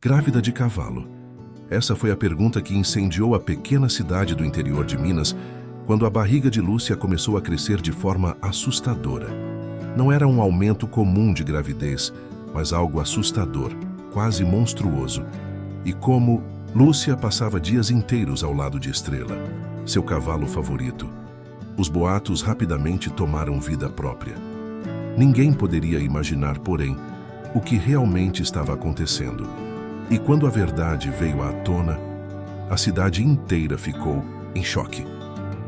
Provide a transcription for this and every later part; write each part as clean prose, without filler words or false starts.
Grávida de cavalo? Essa foi a pergunta que incendiou a pequena cidade do interior de Minas quando a barriga de Lúcia começou a crescer de forma assustadora. Não era um aumento comum de gravidez, mas algo assustador, quase monstruoso. E como Lúcia passava dias inteiros ao lado de Estrela, seu cavalo favorito, os boatos rapidamente tomaram vida própria. Ninguém poderia imaginar, porém, o que realmente estava acontecendo. E quando a verdade veio à tona, a cidade inteira ficou em choque.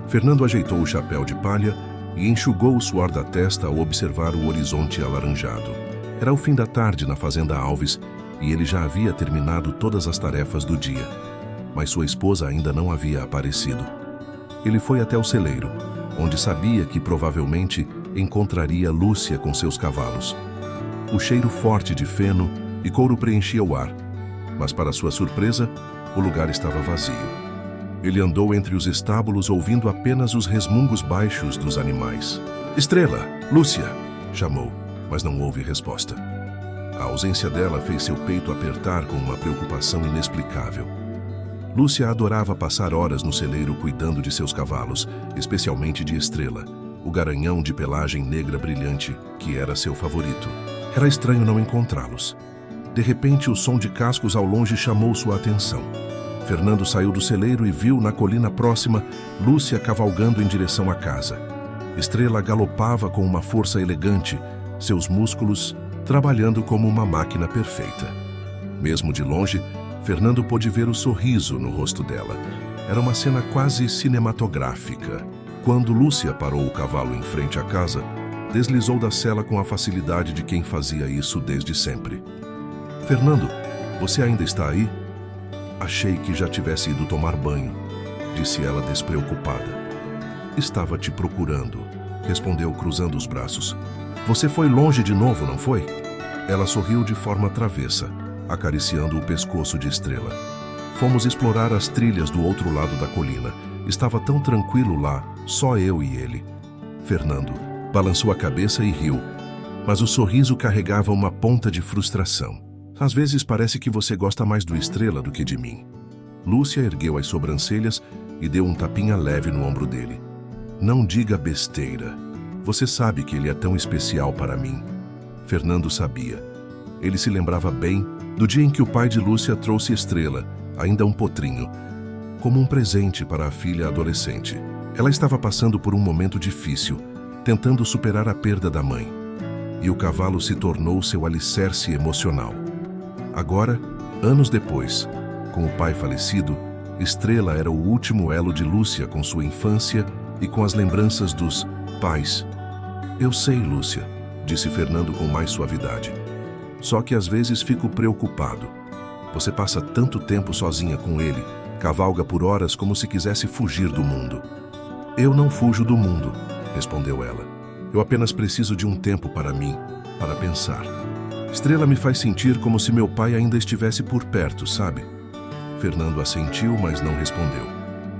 Fernando ajeitou o chapéu de palha e enxugou o suor da testa ao observar o horizonte alaranjado. Era o fim da tarde na fazenda Alves e ele já havia terminado todas as tarefas do dia. Mas sua esposa ainda não havia aparecido. Ele foi até o celeiro, onde sabia que provavelmente encontraria Lúcia com seus cavalos. O cheiro forte de feno e couro preenchia o ar, mas para sua surpresa, o lugar estava vazio. Ele andou entre os estábulos ouvindo apenas os resmungos baixos dos animais. "Estrela! Lúcia!" chamou, mas não houve resposta. A ausência dela fez seu peito apertar com uma preocupação inexplicável. Lúcia adorava passar horas no celeiro cuidando de seus cavalos, especialmente de Estrela, o garanhão de pelagem negra brilhante, que era seu favorito. Era estranho não encontrá-los. De repente, o som de cascos ao longe chamou sua atenção. Fernando saiu do celeiro e viu, na colina próxima, Lúcia cavalgando em direção à casa. Estrela galopava com uma força elegante, seus músculos trabalhando como uma máquina perfeita. Mesmo de longe, Fernando pôde ver o sorriso no rosto dela. Era uma cena quase cinematográfica. Quando Lúcia parou o cavalo em frente à casa, deslizou da sela com a facilidade de quem fazia isso desde sempre. "Fernando, você ainda está aí?" "Achei que já tivesse ido tomar banho", disse ela despreocupada. "Estava te procurando", respondeu cruzando os braços. "Você foi longe de novo, não foi?" Ela sorriu de forma travessa, acariciando o pescoço de Estrela. "Fomos explorar as trilhas do outro lado da colina. Estava tão tranquilo lá, só eu e ele." Fernando balançou a cabeça e riu, mas o sorriso carregava uma ponta de frustração. "Às vezes parece que você gosta mais do Estrela do que de mim." Lúcia ergueu as sobrancelhas e deu um tapinha leve no ombro dele. "Não diga besteira. Você sabe que ele é tão especial para mim." Fernando sabia. Ele se lembrava bem do dia em que o pai de Lúcia trouxe Estrela, ainda um potrinho, como um presente para a filha adolescente. Ela estava passando por um momento difícil, tentando superar a perda da mãe. E o cavalo se tornou seu alicerce emocional. Agora, anos depois, com o pai falecido, Estrela era o último elo de Lúcia com sua infância e com as lembranças dos pais. "Eu sei, Lúcia", disse Fernando com mais suavidade. "Só que às vezes fico preocupado. Você passa tanto tempo sozinha com ele, cavalga por horas como se quisesse fugir do mundo." "Eu não fujo do mundo", respondeu ela. "Eu apenas preciso de um tempo para mim, para pensar. Estrela me faz sentir como se meu pai ainda estivesse por perto, sabe?" Fernando assentiu, mas não respondeu.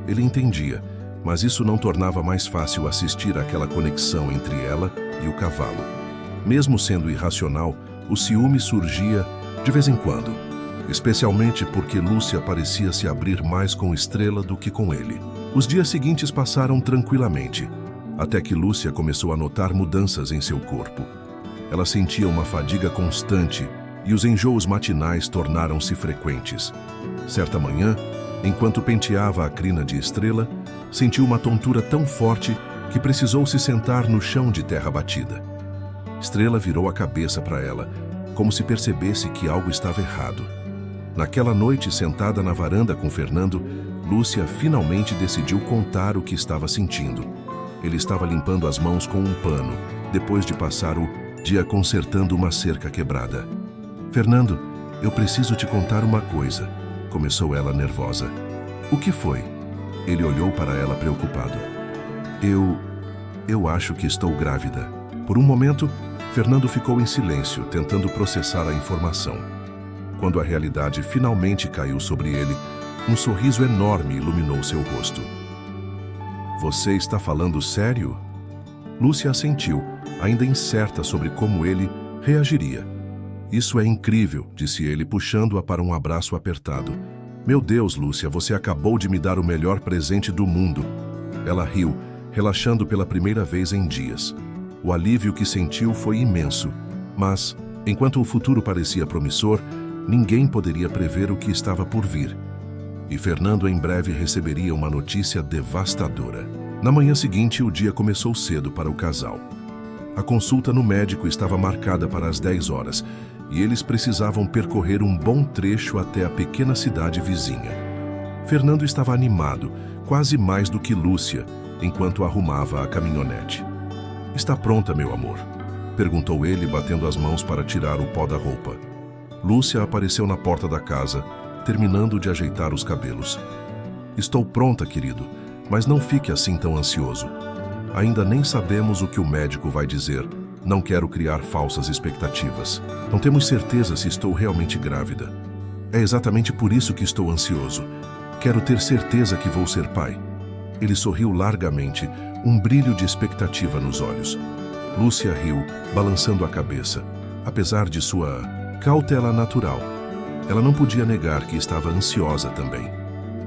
Ele entendia, mas isso não tornava mais fácil assistir àquela conexão entre ela e o cavalo. Mesmo sendo irracional, o ciúme surgia de vez em quando, especialmente porque Lúcia parecia se abrir mais com Estrela do que com ele. Os dias seguintes passaram tranquilamente, até que Lúcia começou a notar mudanças em seu corpo. Ela sentia uma fadiga constante e os enjoos matinais tornaram-se frequentes. Certa manhã, enquanto penteava a crina de Estrela, sentiu uma tontura tão forte que precisou se sentar no chão de terra batida. Estrela virou a cabeça para ela, como se percebesse que algo estava errado. Naquela noite, sentada na varanda com Fernando, Lúcia finalmente decidiu contar o que estava sentindo. Ele estava limpando as mãos com um pano, depois de passar o dia consertando uma cerca quebrada. "Fernando, eu preciso te contar uma coisa", começou ela nervosa. "O que foi?" Ele olhou para ela preocupado. Eu acho que estou grávida." Por um momento, Fernando ficou em silêncio, tentando processar a informação. Quando a realidade finalmente caiu sobre ele, um sorriso enorme iluminou seu rosto. "Você está falando sério?" Lúcia assentiu, ainda incerta sobre como ele reagiria. Isso é incrível, disse ele, puxando-a para um abraço apertado. Meu Deus, Lúcia, você acabou de me dar o melhor presente do mundo. Ela riu, relaxando pela primeira vez em dias. O alívio que sentiu foi imenso, mas, enquanto o futuro parecia promissor, ninguém poderia prever o que estava por vir. E Fernando em breve receberia uma notícia devastadora. Na manhã seguinte, o dia começou cedo para o casal. A consulta no médico estava marcada para as 10 horas e eles precisavam percorrer um bom trecho até a pequena cidade vizinha. Fernando estava animado, quase mais do que Lúcia, enquanto arrumava a caminhonete. Está pronta, meu amor? Perguntou ele, batendo as mãos para tirar o pó da roupa. Lúcia apareceu na porta da casa, terminando de ajeitar os cabelos. Estou pronta, querido, mas não fique assim tão ansioso. Ainda nem sabemos o que o médico vai dizer. Não quero criar falsas expectativas. Não temos certeza se estou realmente grávida. É exatamente por isso que estou ansioso. Quero ter certeza que vou ser pai. Ele sorriu largamente, um brilho de expectativa nos olhos. Lúcia riu, balançando a cabeça. Apesar de sua cautela natural, ela não podia negar que estava ansiosa também.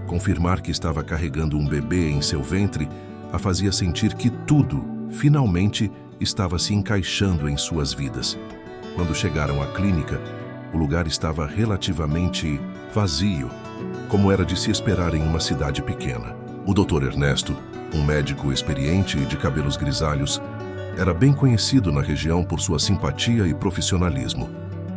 Confirmar que estava carregando um bebê em seu ventre a fazia sentir que tudo, finalmente, estava se encaixando em suas vidas. Quando chegaram à clínica, o lugar estava relativamente vazio, como era de se esperar em uma cidade pequena. O Dr. Ernesto, um médico experiente e de cabelos grisalhos, era bem conhecido na região por sua simpatia e profissionalismo.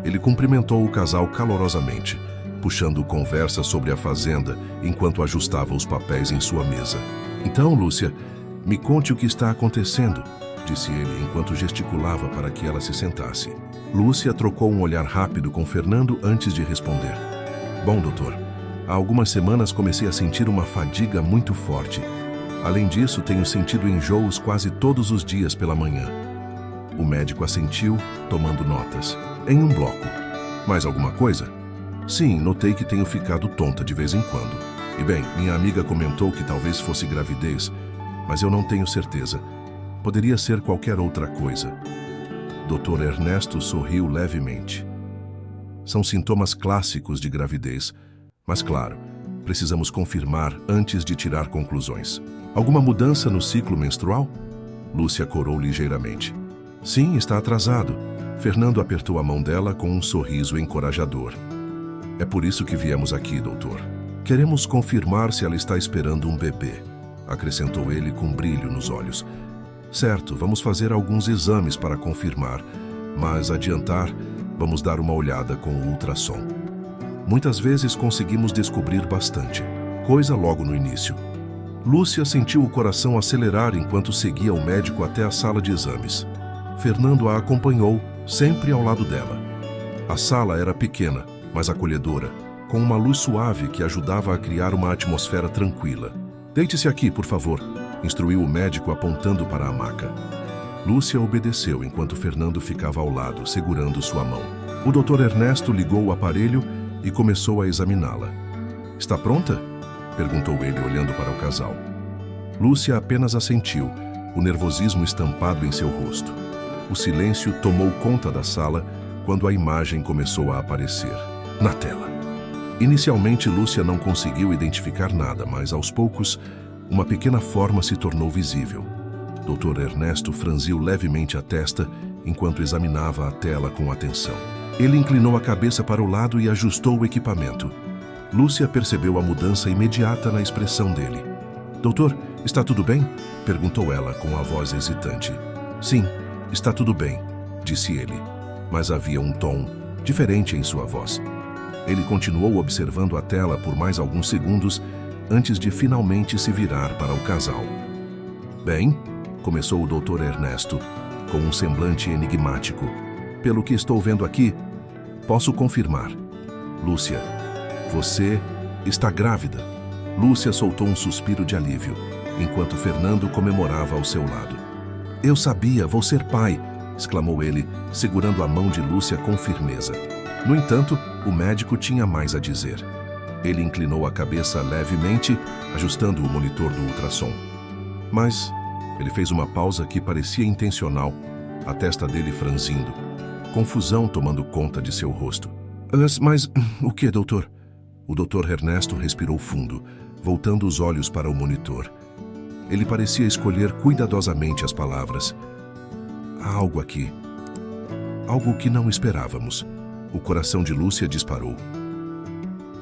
Ele cumprimentou o casal calorosamente, puxando conversa sobre a fazenda enquanto ajustava os papéis em sua mesa. Então, Lúcia, me conte o que está acontecendo, disse ele enquanto gesticulava para que ela se sentasse. Lúcia trocou um olhar rápido com Fernando antes de responder. Bom, doutor, há algumas semanas comecei a sentir uma fadiga muito forte. Além disso, tenho sentido enjoos quase todos os dias pela manhã. O médico assentiu, tomando notas. Em um bloco. Mais alguma coisa? Sim, notei que tenho ficado tonta de vez em quando. E bem, minha amiga comentou que talvez fosse gravidez, mas eu não tenho certeza. Poderia ser qualquer outra coisa. Dr. Ernesto sorriu levemente. São sintomas clássicos de gravidez, mas claro, precisamos confirmar antes de tirar conclusões. Alguma mudança no ciclo menstrual? Lúcia corou ligeiramente. Sim, está atrasado. Fernando apertou a mão dela com um sorriso encorajador. É por isso que viemos aqui, doutor. Queremos confirmar se ela está esperando um bebê, acrescentou ele com brilho nos olhos. Certo, vamos fazer alguns exames para confirmar, mas adiantar, vamos dar uma olhada com o ultrassom. Muitas vezes conseguimos descobrir bastante, coisa logo no início. Lúcia sentiu o coração acelerar enquanto seguia o médico até a sala de exames. Fernando a acompanhou, sempre ao lado dela. A sala era pequena, mas acolhedora, com uma luz suave que ajudava a criar uma atmosfera tranquila. Deite-se aqui, por favor, instruiu o médico apontando para a maca. Lúcia obedeceu enquanto Fernando ficava ao lado, segurando sua mão. O Dr. Ernesto ligou o aparelho e começou a examiná-la. Está pronta? Perguntou ele, olhando para o casal. Lúcia apenas assentiu, o nervosismo estampado em seu rosto. O silêncio tomou conta da sala quando a imagem começou a aparecer na tela. Inicialmente, Lúcia não conseguiu identificar nada, mas aos poucos, uma pequena forma se tornou visível. Dr. Ernesto franziu levemente a testa enquanto examinava a tela com atenção. Ele inclinou a cabeça para o lado e ajustou o equipamento. Lúcia percebeu a mudança imediata na expressão dele. Doutor, está tudo bem? Perguntou ela com a voz hesitante. Sim, está tudo bem, disse ele, mas havia um tom diferente em sua voz. Ele continuou observando a tela por mais alguns segundos antes de finalmente se virar para o casal. Bem, começou o Dr. Ernesto, com um semblante enigmático. Pelo que estou vendo aqui, posso confirmar. Lúcia, você está grávida. Lúcia soltou um suspiro de alívio, enquanto Fernando comemorava ao seu lado. Eu sabia, vou ser pai, exclamou ele, segurando a mão de Lúcia com firmeza. No entanto, o médico tinha mais a dizer. Ele inclinou a cabeça levemente, ajustando o monitor do ultrassom. Mas ele fez uma pausa que parecia intencional, a testa dele franzindo. confusão tomando conta de seu rosto. Mas o que, doutor? O doutor Ernesto respirou fundo, voltando os olhos para o monitor. Ele parecia escolher cuidadosamente as palavras. Há algo aqui. Algo que não esperávamos. O coração de Lúcia disparou.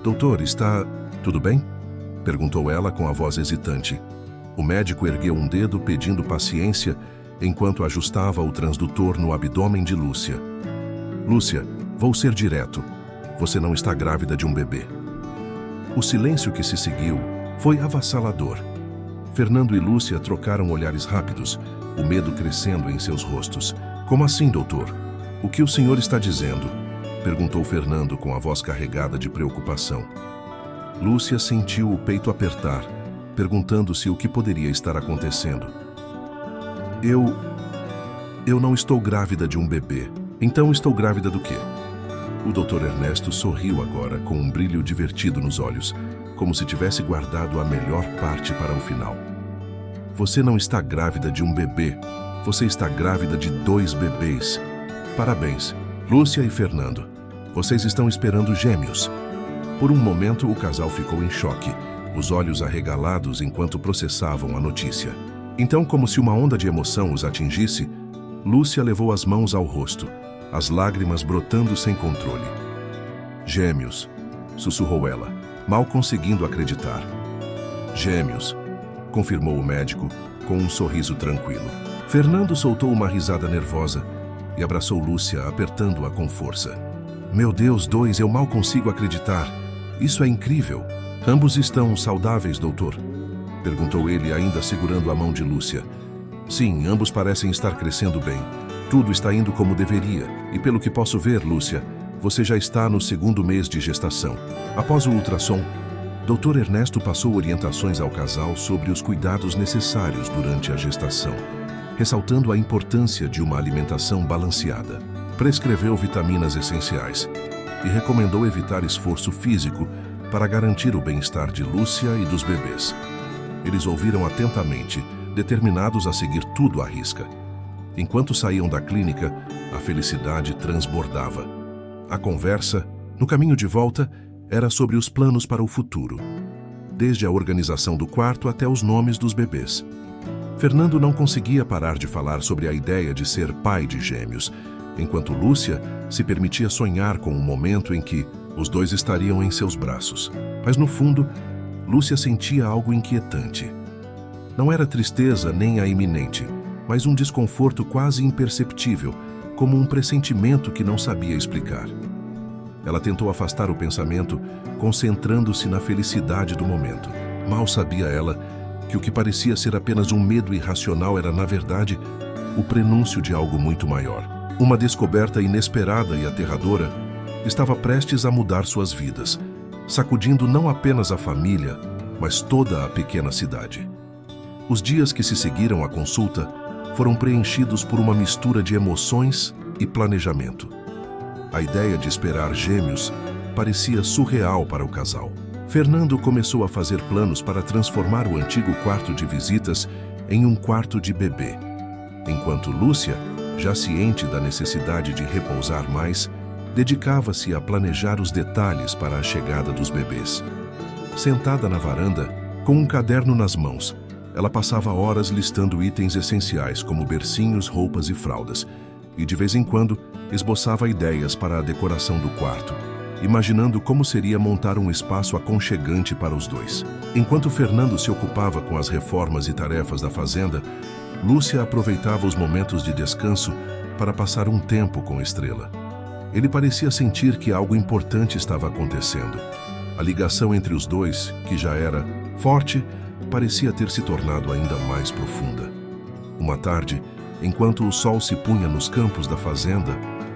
Doutor, está tudo bem? Perguntou ela com a voz hesitante. O médico ergueu um dedo pedindo paciência enquanto ajustava o transdutor no abdômen de Lúcia. Lúcia, vou ser direto. Você não está grávida de um bebê. O silêncio que se seguiu foi avassalador. Fernando e Lúcia trocaram olhares rápidos, o medo crescendo em seus rostos. Como assim, doutor? O que o senhor está dizendo? Perguntou Fernando com a voz carregada de preocupação. Lúcia sentiu o peito apertar, perguntando-se o que poderia estar acontecendo. Eu não estou grávida de um bebê. Então estou grávida do quê? O Dr. Ernesto sorriu agora com um brilho divertido nos olhos, como se tivesse guardado a melhor parte para o final. Você não está grávida de um bebê. Você está grávida de 2 bebês. Parabéns, Lúcia e Fernando. Vocês estão esperando gêmeos. Por um momento, o casal ficou em choque, os olhos arregalados enquanto processavam a notícia. Então, como se uma onda de emoção os atingisse, Lúcia levou as mãos ao rosto, as lágrimas brotando sem controle. Gêmeos, sussurrou ela, mal conseguindo acreditar. Gêmeos, confirmou o médico, com um sorriso tranquilo. Fernando soltou uma risada nervosa e abraçou Lúcia, apertando-a com força. Meu Deus, 2, eu mal consigo acreditar. Isso é incrível. Ambos estão saudáveis, doutor? Perguntou ele, ainda segurando a mão de Lúcia. Sim, ambos parecem estar crescendo bem. Tudo está indo como deveria. E pelo que posso ver, Lúcia, você já está no 2º mês de gestação. Após o ultrassom, Dr. Ernesto passou orientações ao casal sobre os cuidados necessários durante a gestação, ressaltando a importância de uma alimentação balanceada. Prescreveu vitaminas essenciais e recomendou evitar esforço físico para garantir o bem-estar de Lúcia e dos bebês. Eles ouviram atentamente, determinados a seguir tudo à risca. Enquanto saíam da clínica, a felicidade transbordava. A conversa, no caminho de volta, era sobre os planos para o futuro, desde a organização do quarto até os nomes dos bebês. Fernando não conseguia parar de falar sobre a ideia de ser pai de gêmeos, enquanto Lúcia se permitia sonhar com um momento em que os 2 estariam em seus braços. Mas no fundo, Lúcia sentia algo inquietante. Não era tristeza nem a iminente, mas um desconforto quase imperceptível, como um pressentimento que não sabia explicar. Ela tentou afastar o pensamento, concentrando-se na felicidade do momento. Mal sabia ela que o que parecia ser apenas um medo irracional era, na verdade, o prenúncio de algo muito maior. Uma descoberta inesperada e aterradora estava prestes a mudar suas vidas, sacudindo não apenas a família, mas toda a pequena cidade. Os dias que se seguiram à consulta foram preenchidos por uma mistura de emoções e planejamento. A ideia de esperar gêmeos parecia surreal para o casal. Fernando começou a fazer planos para transformar o antigo quarto de visitas em um quarto de bebê, enquanto Lúcia, já ciente da necessidade de repousar mais, dedicava-se a planejar os detalhes para a chegada dos bebês. Sentada na varanda, com um caderno nas mãos, ela passava horas listando itens essenciais como bercinhos, roupas e fraldas, e de vez em quando esboçava ideias para a decoração do quarto, imaginando como seria montar um espaço aconchegante para os 2. Enquanto Fernando se ocupava com as reformas e tarefas da fazenda, Lúcia aproveitava os momentos de descanso para passar um tempo com Estrela. Ele parecia sentir que algo importante estava acontecendo. A ligação entre os 2, que já era forte, parecia ter se tornado ainda mais profunda. Uma tarde, enquanto o sol se punha nos campos da fazenda,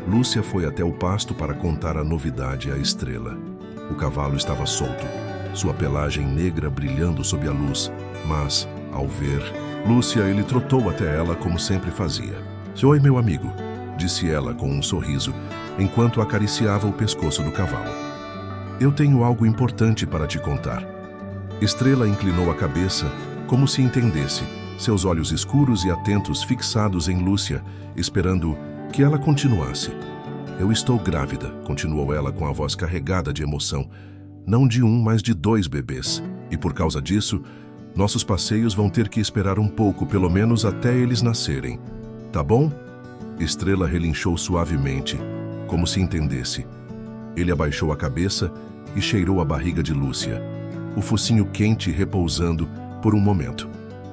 Lúcia foi até o pasto para contar a novidade à Estrela. O cavalo estava solto, sua pelagem negra brilhando sob a luz, mas, ao ver Lúcia, ele trotou até ela como sempre fazia. Oi, meu amigo, disse ela com um sorriso, enquanto acariciava o pescoço do cavalo. Eu tenho algo importante para te contar. Estrela inclinou a cabeça, como se entendesse, seus olhos escuros e atentos fixados em Lúcia, esperando que ela continuasse. Eu estou grávida, continuou ela com a voz carregada de emoção. Não de um, mas de 2 bebês. E por causa disso, nossos passeios vão ter que esperar um pouco, pelo menos até eles nascerem. Tá bom? Estrela relinchou suavemente, como se entendesse. Ele abaixou a cabeça e cheirou a barriga de Lúcia, o focinho quente repousando por um momento.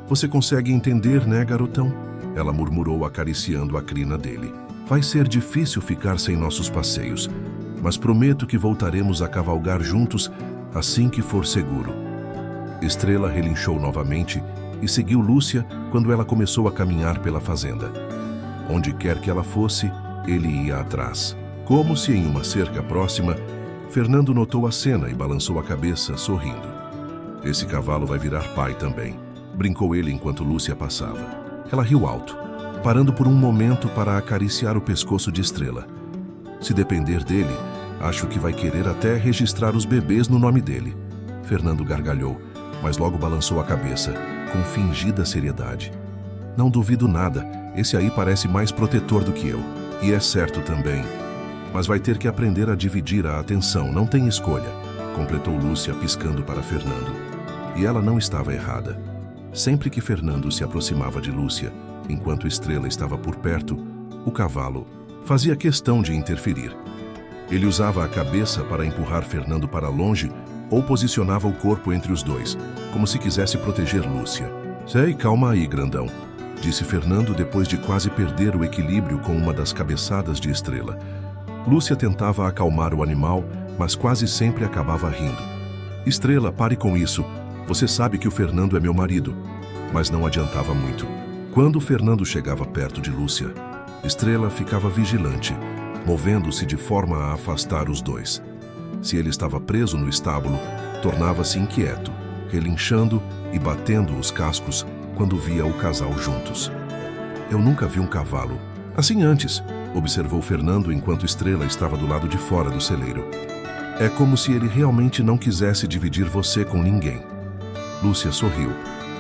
Você consegue entender, né, garotão? Ela murmurou, acariciando a crina dele. Vai ser difícil ficar sem nossos passeios, mas prometo que voltaremos a cavalgar juntos assim que for seguro. Estrela relinchou novamente e seguiu Lúcia quando ela começou a caminhar pela fazenda. Onde quer que ela fosse, ele ia atrás. Como se em uma cerca próxima, Fernando notou a cena e balançou a cabeça, sorrindo. Esse cavalo vai virar pai também, brincou ele enquanto Lúcia passava. Ela riu alto, parando por um momento para acariciar o pescoço de Estrela. Se depender dele, acho que vai querer até registrar os bebês no nome dele. Fernando gargalhou, mas logo balançou a cabeça, com fingida seriedade. Não duvido nada, esse aí parece mais protetor do que eu. E é certo também. Mas vai ter que aprender a dividir a atenção, não tem escolha, completou Lúcia piscando para Fernando. E ela não estava errada. Sempre que Fernando se aproximava de Lúcia, enquanto Estrela estava por perto, o cavalo fazia questão de interferir. Ele usava a cabeça para empurrar Fernando para longe ou posicionava o corpo entre os dois, como se quisesse proteger Lúcia. Sei, calma aí, grandão, disse Fernando depois de quase perder o equilíbrio com uma das cabeçadas de Estrela. Lúcia tentava acalmar o animal, mas quase sempre acabava rindo. Estrela, pare com isso. Você sabe que o Fernando é meu marido. Mas não adiantava muito. Quando Fernando chegava perto de Lúcia, Estrela ficava vigilante, movendo-se de forma a afastar os dois. Se ele estava preso no estábulo, tornava-se inquieto, relinchando e batendo os cascos quando via o casal juntos. Eu nunca vi um cavalo assim antes, observou Fernando enquanto Estrela estava do lado de fora do celeiro. É como se ele realmente não quisesse dividir você com ninguém. Lúcia sorriu,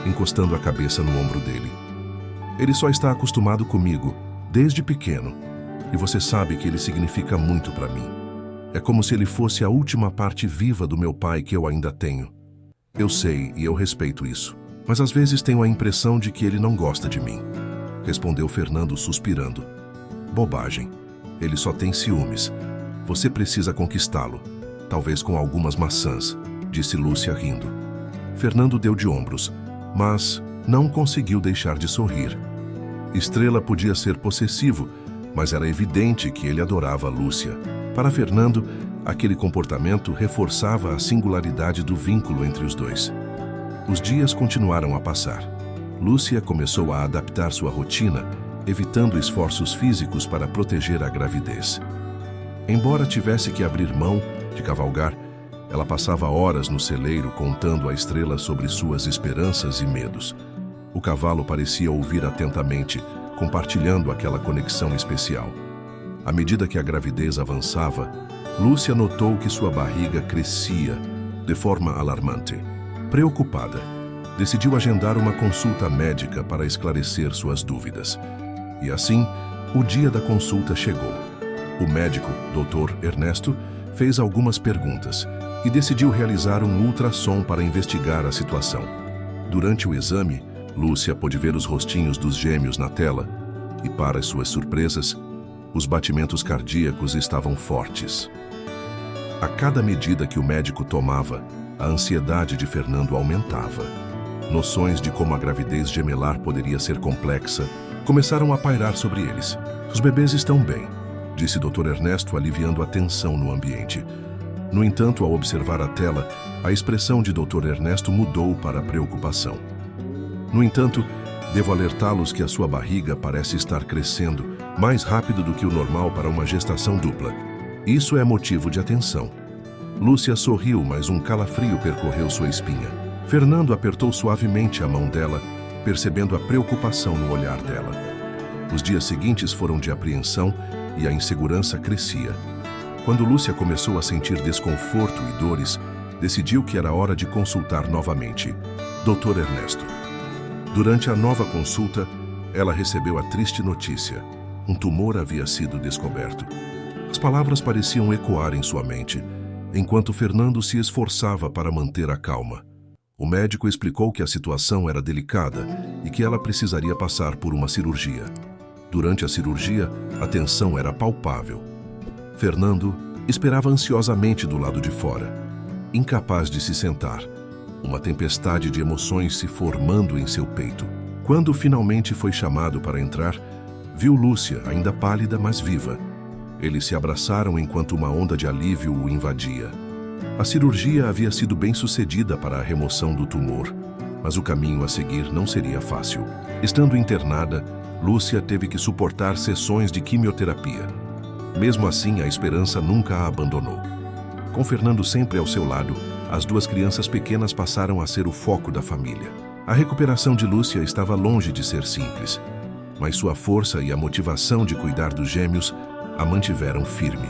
encostando a cabeça no ombro dele. Ele só está acostumado comigo, desde pequeno, e você sabe que ele significa muito para mim. É como se ele fosse a última parte viva do meu pai que eu ainda tenho. Eu sei e eu respeito isso, mas às vezes tenho a impressão de que ele não gosta de mim, respondeu Fernando suspirando. Bobagem. Ele só tem ciúmes. Você precisa conquistá-lo, talvez com algumas maçãs, disse Lúcia rindo. Fernando deu de ombros, mas não conseguiu deixar de sorrir. Estrela podia ser possessivo, mas era evidente que ele adorava Lúcia. Para Fernando, aquele comportamento reforçava a singularidade do vínculo entre os dois. Os dias continuaram a passar. Lúcia começou a adaptar sua rotina, evitando esforços físicos para proteger a gravidez. Embora tivesse que abrir mão de cavalgar, ela passava horas no celeiro contando a Estrela sobre suas esperanças e medos. O cavalo parecia ouvir atentamente, compartilhando aquela conexão especial. À medida que a gravidez avançava, Lúcia notou que sua barriga crescia de forma alarmante. Preocupada, decidiu agendar uma consulta médica para esclarecer suas dúvidas. E assim, o dia da consulta chegou. O médico, Dr. Ernesto, fez algumas perguntas e decidiu realizar um ultrassom para investigar a situação. Durante o exame, Lúcia pôde ver os rostinhos dos gêmeos na tela e, para suas surpresas, os batimentos cardíacos estavam fortes. A cada medida que o médico tomava, a ansiedade de Fernando aumentava. Noções de como a gravidez gemelar poderia ser complexa começaram a pairar sobre eles. Os bebês estão bem, disse Dr. Ernesto, aliviando a tensão no ambiente. No entanto, ao observar a tela, a expressão de Dr. Ernesto mudou para preocupação. No entanto, devo alertá-los que a sua barriga parece estar crescendo mais rápido do que o normal para uma gestação dupla. Isso é motivo de atenção. Lúcia sorriu, mas um calafrio percorreu sua espinha. Fernando apertou suavemente a mão dela, percebendo a preocupação no olhar dela. Os dias seguintes foram de apreensão e a insegurança crescia. Quando Lúcia começou a sentir desconforto e dores, decidiu que era hora de consultar novamente Dr. Ernesto. Durante a nova consulta, ela recebeu a triste notícia. Um tumor havia sido descoberto. As palavras pareciam ecoar em sua mente, enquanto Fernando se esforçava para manter a calma. O médico explicou que a situação era delicada e que ela precisaria passar por uma cirurgia. Durante a cirurgia, a tensão era palpável. Fernando esperava ansiosamente do lado de fora, incapaz de se sentar, uma tempestade de emoções se formando em seu peito. Quando finalmente foi chamado para entrar, viu Lúcia, ainda pálida, mas viva. Eles se abraçaram enquanto uma onda de alívio o invadia. A cirurgia havia sido bem sucedida para a remoção do tumor, mas o caminho a seguir não seria fácil. Estando internada, Lúcia teve que suportar sessões de quimioterapia. Mesmo assim, a esperança nunca a abandonou. Com Fernando sempre ao seu lado, as duas crianças pequenas passaram a ser o foco da família. A recuperação de Lúcia estava longe de ser simples, mas sua força e a motivação de cuidar dos gêmeos a mantiveram firme.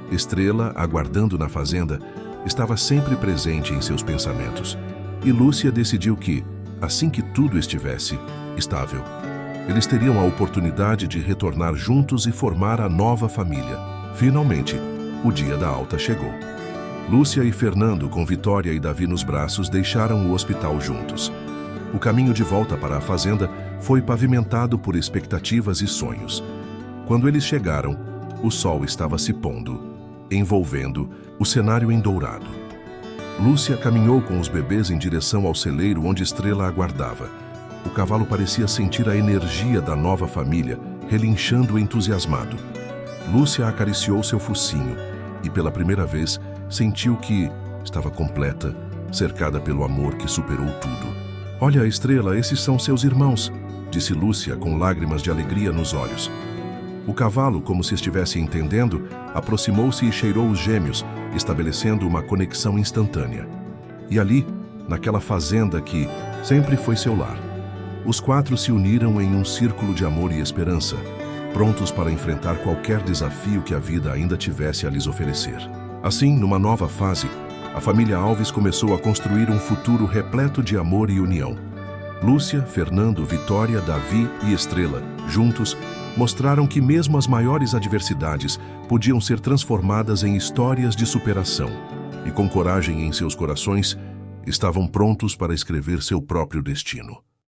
Estrela, aguardando na fazenda, estava sempre presente em seus pensamentos, e Lúcia decidiu que, assim que tudo estivesse estável, eles teriam a oportunidade de retornar juntos e formar a nova família. Finalmente, o dia da alta chegou. Lúcia e Fernando, com Vitória e Davi nos braços, deixaram o hospital juntos. O caminho de volta para a fazenda foi pavimentado por expectativas e sonhos. Quando eles chegaram, o sol estava se pondo, envolvendo o cenário em dourado. Lúcia caminhou com os bebês em direção ao celeiro onde Estrela aguardava. O cavalo parecia sentir a energia da nova família, relinchando entusiasmado. Lúcia acariciou seu focinho e, pela primeira vez, sentiu que estava completa, cercada pelo amor que superou tudo. "Olha, Estrela, esses são seus irmãos", disse Lúcia com lágrimas de alegria nos olhos. O cavalo, como se estivesse entendendo, aproximou-se e cheirou os gêmeos, estabelecendo uma conexão instantânea. E ali, naquela fazenda que sempre foi seu lar, os quatro se uniram em um círculo de amor e esperança, prontos para enfrentar qualquer desafio que a vida ainda tivesse a lhes oferecer. Assim, numa nova fase, a família Alves começou a construir um futuro repleto de amor e união. Lúcia, Fernando, Vitória, Davi e Estrela, juntos, mostraram que mesmo as maiores adversidades podiam ser transformadas em histórias de superação, e com coragem em seus corações, estavam prontos para escrever seu próprio destino.